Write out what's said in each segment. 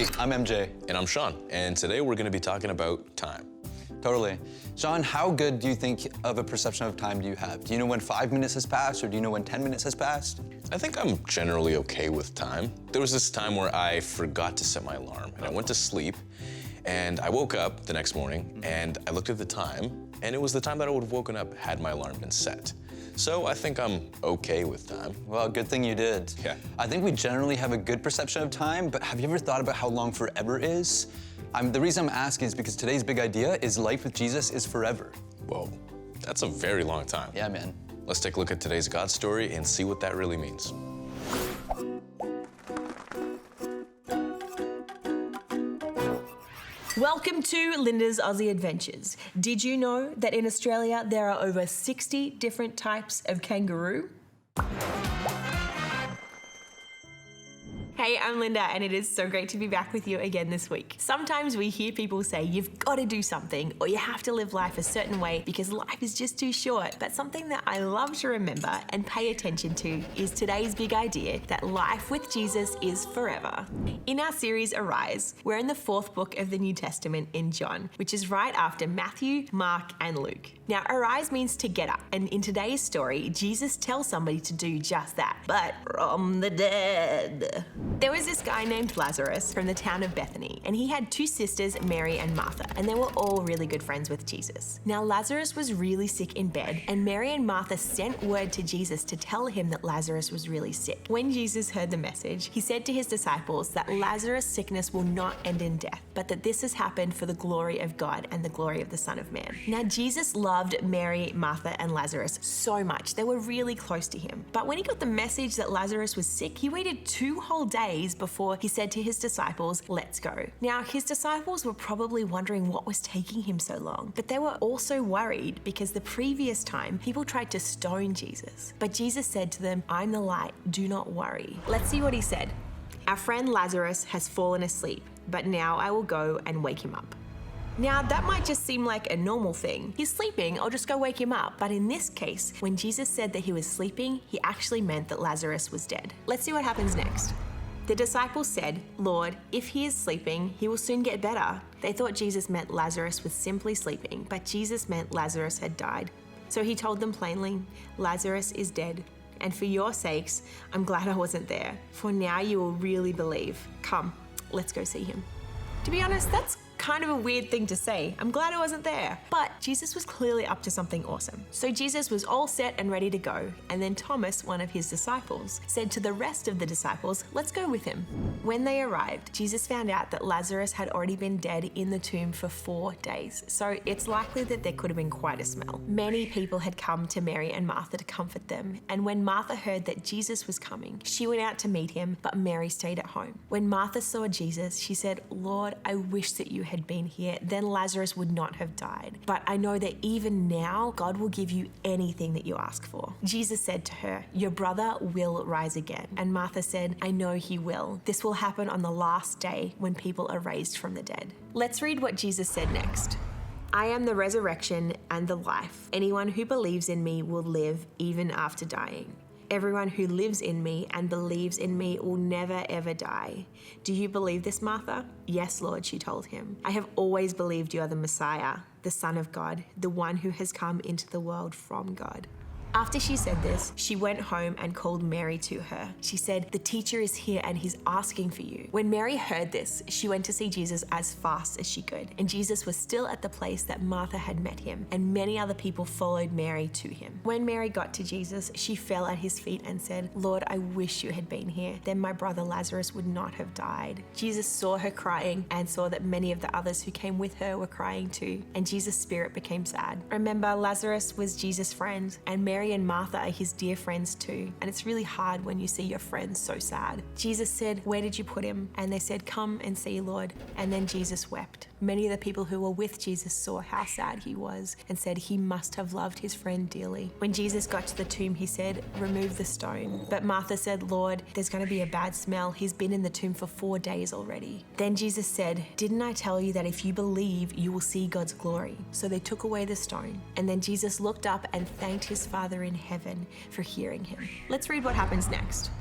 Hey, I'm MJ. And I'm Sean, and today we're going to be talking about time. Totally. Sean, how good do you think of a perception of time do you have? Do you know when 5 minutes has passed, or do you know when 10 minutes has passed? I think I'm generally okay with time. There was this time where I forgot to set my alarm, and I went to sleep, and I woke up the next morning, and I looked at the time, and it was the time that I would have woken up had my alarm been set. So I think I'm okay with time. Well, good thing you did. Yeah. I think we generally have a good perception of time, but have you ever thought about how long forever is? The reason I'm asking is because today's big idea is life with Jesus is forever. Whoa, that's a very long time. Yeah, man. Let's take a look at today's God story and see what that really means. Welcome to Lynda's Aussie Adventures. Did you know that in Australia there are over 60 different types of kangaroo? Hey, I'm Lynda, and it is so great to be back with you again this week. Sometimes we hear people say you've got to do something or you have to live life a certain way because life is just too short. But something that I love to remember and pay attention to is today's big idea that life with Jesus is forever. In our series Arise, we're in the 4th book of the New Testament in John, which is right after Matthew, Mark, and Luke. Now, arise means to get up, and in today's story, Jesus tells somebody to do just that, but from the dead. There was this guy named Lazarus from the town of Bethany, and he had 2 sisters, Mary and Martha, and they were all really good friends with Jesus. Now, Lazarus was really sick in bed, and Mary and Martha sent word to Jesus to tell him that Lazarus was really sick. When Jesus heard the message, he said to his disciples that Lazarus' sickness will not end in death, but that this has happened for the glory of God and the glory of the Son of Man. Now, Jesus loved Mary, Martha, and Lazarus so much. They were really close to him. But when he got the message that Lazarus was sick, he waited 2 whole days before he said to his disciples, "Let's go." Now, his disciples were probably wondering what was taking him so long, but they were also worried because the previous time people tried to stone Jesus. But Jesus said to them, "I'm the light, do not worry." Let's see what he said. "Our friend Lazarus has fallen asleep, but now I will go and wake him up." Now, that might just seem like a normal thing. He's sleeping, I'll just go wake him up. But in this case, when Jesus said that he was sleeping, he actually meant that Lazarus was dead. Let's see what happens next. The disciples said, "Lord, if he is sleeping, he will soon get better." They thought Jesus meant Lazarus was simply sleeping, but Jesus meant Lazarus had died. So he told them plainly, "Lazarus is dead. And for your sakes, I'm glad I wasn't there. For now you will really believe. Come, let's go see him." To be honest, that's kind of a weird thing to say. I'm glad I wasn't there. But Jesus was clearly up to something awesome. So Jesus was all set and ready to go. And then Thomas, one of his disciples, said to the rest of the disciples, "Let's go with him." When they arrived, Jesus found out that Lazarus had already been dead in the tomb for 4 days. So it's likely that there could have been quite a smell. Many people had come to Mary and Martha to comfort them. And when Martha heard that Jesus was coming, she went out to meet him, but Mary stayed at home. When Martha saw Jesus, she said, "Lord, I wish that you had been here, then Lazarus would not have died. But I know that even now, God will give you anything that you ask for." Jesus said to her, "Your brother will rise again." And Martha said, "I know he will. This will happen on the last day when people are raised from the dead." Let's read what Jesus said next. "I am the resurrection and the life. Anyone who believes in me will live even after dying. Everyone who lives in me and believes in me will never ever die. Do you believe this, Martha?" "Yes, Lord," she told him. "I have always believed you are the Messiah, the Son of God, the one who has come into the world from God." After she said this, she went home and called Mary to her. She said, "The teacher is here and he's asking for you." When Mary heard this, she went to see Jesus as fast as she could. And Jesus was still at the place that Martha had met him, and many other people followed Mary to him. When Mary got to Jesus, she fell at his feet and said, "Lord, I wish you had been here. Then my brother Lazarus would not have died." Jesus saw her crying and saw that many of the others who came with her were crying too. And Jesus' spirit became sad. Remember, Lazarus was Jesus' friend, and Mary and Martha are his dear friends too, and it's really hard when you see your friends so sad. Jesus said, "Where did you put him?" And they said, "Come and see, Lord." And then Jesus wept. Many of the people who were with Jesus saw how sad he was and said he must have loved his friend dearly. When Jesus got to the tomb, he said, "Remove the stone." But Martha said, "Lord, there's going to be a bad smell. He's been in the tomb for 4 days already." Then Jesus said, "Didn't I tell you that if you believe, you will see God's glory?" So they took away the stone. And then Jesus looked up and thanked his Father in heaven for hearing him. Let's read what happens next.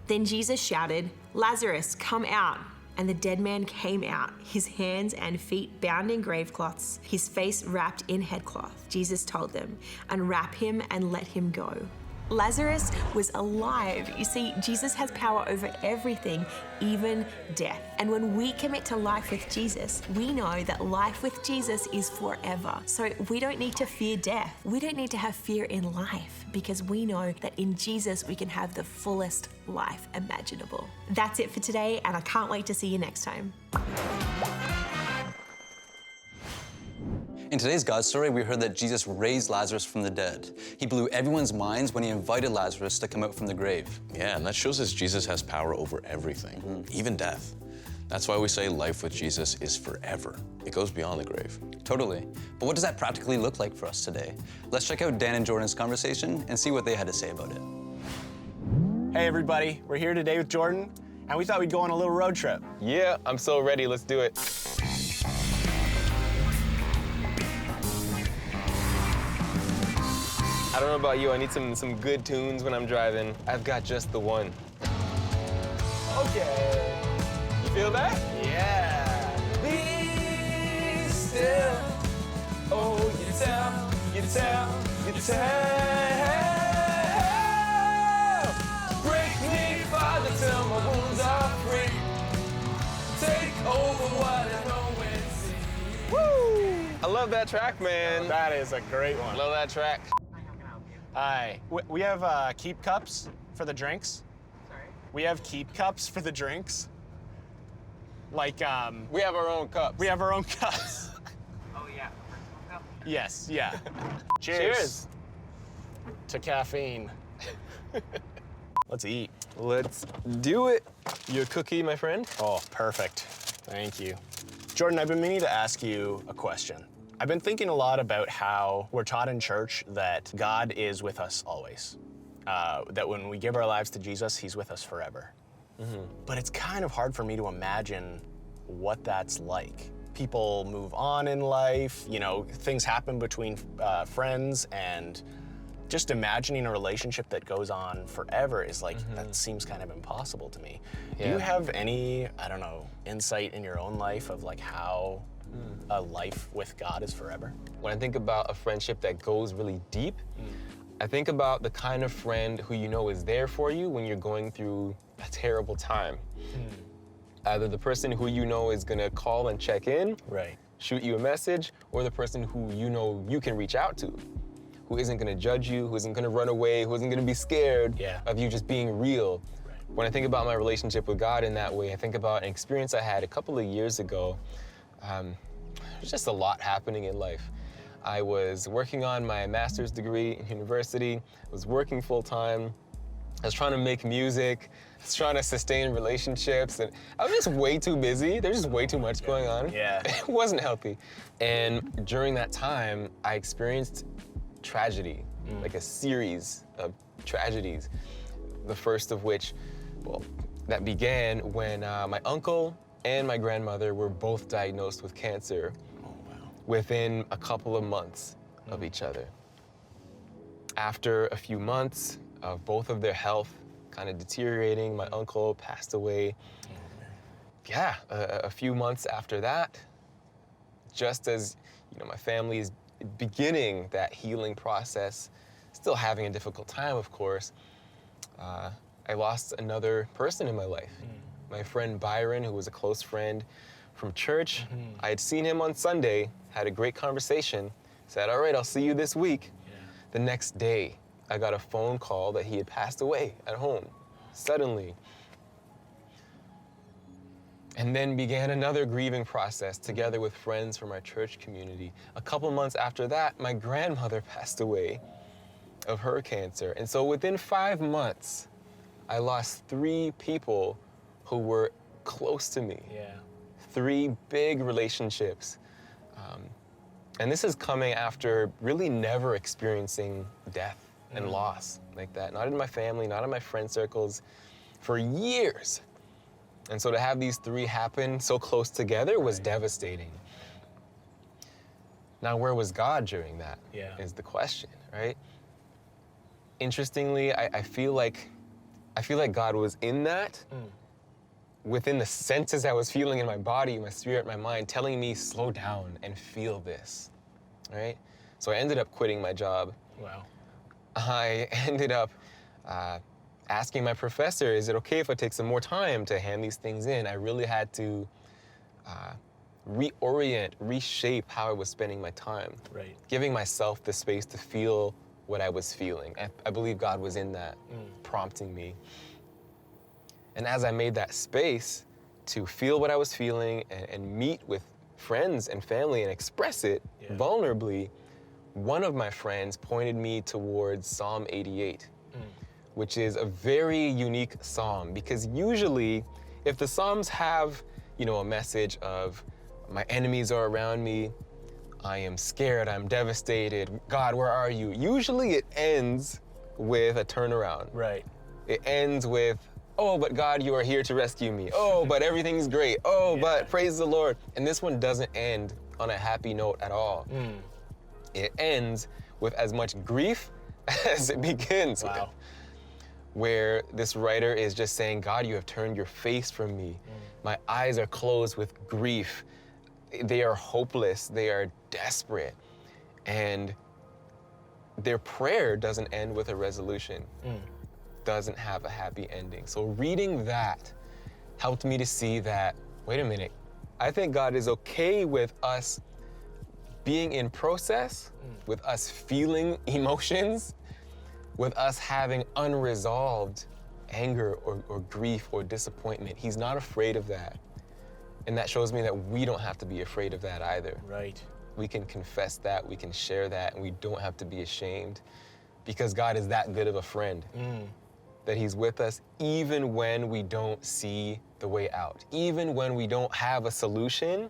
Then Jesus shouted, "Lazarus, come out." And the dead man came out, his hands and feet bound in grave cloths, his face wrapped in headcloth. Jesus told them, "Unwrap him and let him go." Lazarus was alive. You see, Jesus has power over everything, even death. And when we commit to life with Jesus, we know that life with Jesus is forever. So we don't need to fear death. We don't need to have fear in life because we know that in Jesus we can have the fullest life imaginable. That's it for today, and I can't wait to see you next time. In today's God story, we heard that Jesus raised Lazarus from the dead. He blew everyone's minds when he invited Lazarus to come out from the grave. Yeah, and that shows us Jesus has power over everything, even death. That's why we say life with Jesus is forever. It goes beyond the grave. Totally. But what does that practically look like for us today? Let's check out Dan and Jordan's conversation and see what they had to say about it. Hey everybody, we're here today with Jordan, and we thought we'd go on a little road trip. Yeah, I'm so ready. Let's do it. I don't know about you, I need some good tunes when I'm driving. I've got just the one. Okay. You feel that? Yeah. Be still. Oh, you tell. Break me, Father, till my wounds are free. Take over what I know and see. Woo! I love that track, man. That is a great one. Love that track. Hi. We have keep cups for the drinks. Sorry? We have keep cups for the drinks. Like, We have our own cups. we have our own cups. Oh yeah, personal cup. Yes, yeah. Cheers. To caffeine. Let's eat. Let's do it. You a cookie, my friend? Oh, perfect. Thank you. Jordan, I've been meaning to ask you a question. I've been thinking a lot about how we're taught in church that God is with us always. That when we give our lives to Jesus, he's with us forever. But it's kind of hard for me to imagine what that's like. People move on in life, you know, things happen between friends, and just imagining a relationship that goes on forever is like, that seems kind of impossible to me. Do you Yeah. have any, I don't know, insight in your own life of like how a life with God is forever? When I think about a friendship that goes really deep, I think about the kind of friend who you know is there for you when you're going through a terrible time. Either the person who you know is gonna call and check in, Right. shoot you a message, or the person who you know you can reach out to, who isn't gonna judge you, who isn't gonna run away, who isn't gonna be scared of you just being real. Right. When I think about my relationship with God in that way, I think about an experience I had a couple of years ago. There's just a lot happening in life. I was working on my master's degree in university, I was working full time, I was trying to make music, I was trying to sustain relationships, and I was just way too busy. There's just way too much going on. Yeah. It wasn't healthy. And during that time, I experienced tragedy, like a series of tragedies. The first of which, well, that began when my uncle and my grandmother were both diagnosed with cancer within a couple of months of each other. After a few months of both of their health kind of deteriorating, my uncle passed away. Yeah, a few months after that, just as my family is beginning that healing process, still having a difficult time, of course, I lost another person in my life. My friend Byron, who was a close friend from church. I had seen him on Sunday, had a great conversation, said, all right, I'll see you this week. The next day, I got a phone call that he had passed away at home, suddenly. And then began another grieving process together with friends from our church community. A couple months after that, my grandmother passed away of her cancer. And so within 5 months, I lost 3 people who were close to me. 3 big relationships. And this is coming after really never experiencing death and loss like that. Not in my family, not in my friend circles, for years. And so to have these 3 happen so close together was devastating. Now, where was God during that? Is the question, right? Interestingly, I feel like God was in that, within the senses I was feeling in my body, my spirit, my mind, telling me, slow down and feel this, right? So I ended up quitting my job. Wow. I ended up asking my professor, is it okay if I take some more time to hand these things in? I really had to reorient, reshape how I was spending my time. Right. Giving myself the space to feel what I was feeling. I believe God was in that, prompting me. And as I made that space to feel what I was feeling and meet with friends and family and express it vulnerably, one of my friends pointed me towards Psalm 88, which is a very unique psalm, because usually if the Psalms have, a message of my enemies are around me, I am scared, I'm devastated, God, where are you? Usually it ends with a turnaround. Right. It ends with, oh, but God, you are here to rescue me. Oh, but everything's great. Oh, but praise the Lord. And this one doesn't end on a happy note at all. It ends with as much grief as it begins with. Where this writer is just saying, God, you have turned your face from me. My eyes are closed with grief. They are hopeless. They are desperate. And their prayer doesn't end with a resolution. Doesn't have a happy ending. So reading that helped me to see that, wait a minute, I think God is okay with us being in process, with us feeling emotions, with us having unresolved anger or grief or disappointment. He's not afraid of that. And that shows me that we don't have to be afraid of that either. Right. We can confess that, we can share that, and we don't have to be ashamed, because God is that good of a friend. That he's with us even when we don't see the way out. Even when we don't have a solution,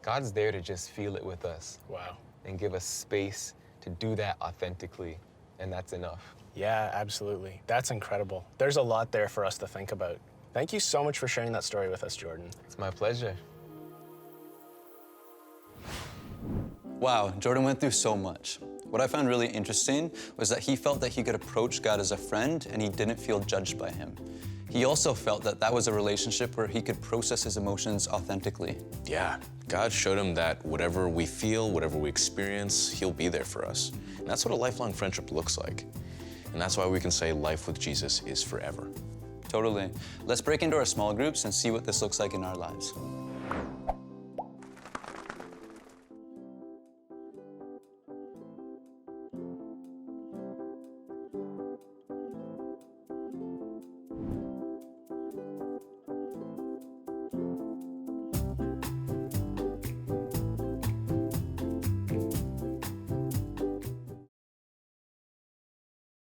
God's there to just feel it with us. Wow. And give us space to do that authentically, and that's enough. Yeah, absolutely. That's incredible. There's a lot there for us to think about. Thank you so much for sharing that story with us, Jordan. It's my pleasure. Wow, Jordan went through so much. What I found really interesting was that he felt that he could approach God as a friend and he didn't feel judged by him. He also felt that that was a relationship where he could process his emotions authentically. Yeah, God showed him that whatever we feel, whatever we experience, he'll be there for us. And that's what a lifelong friendship looks like. And that's why we can say life with Jesus is forever. Totally. Let's break into our small groups and see what this looks like in our lives.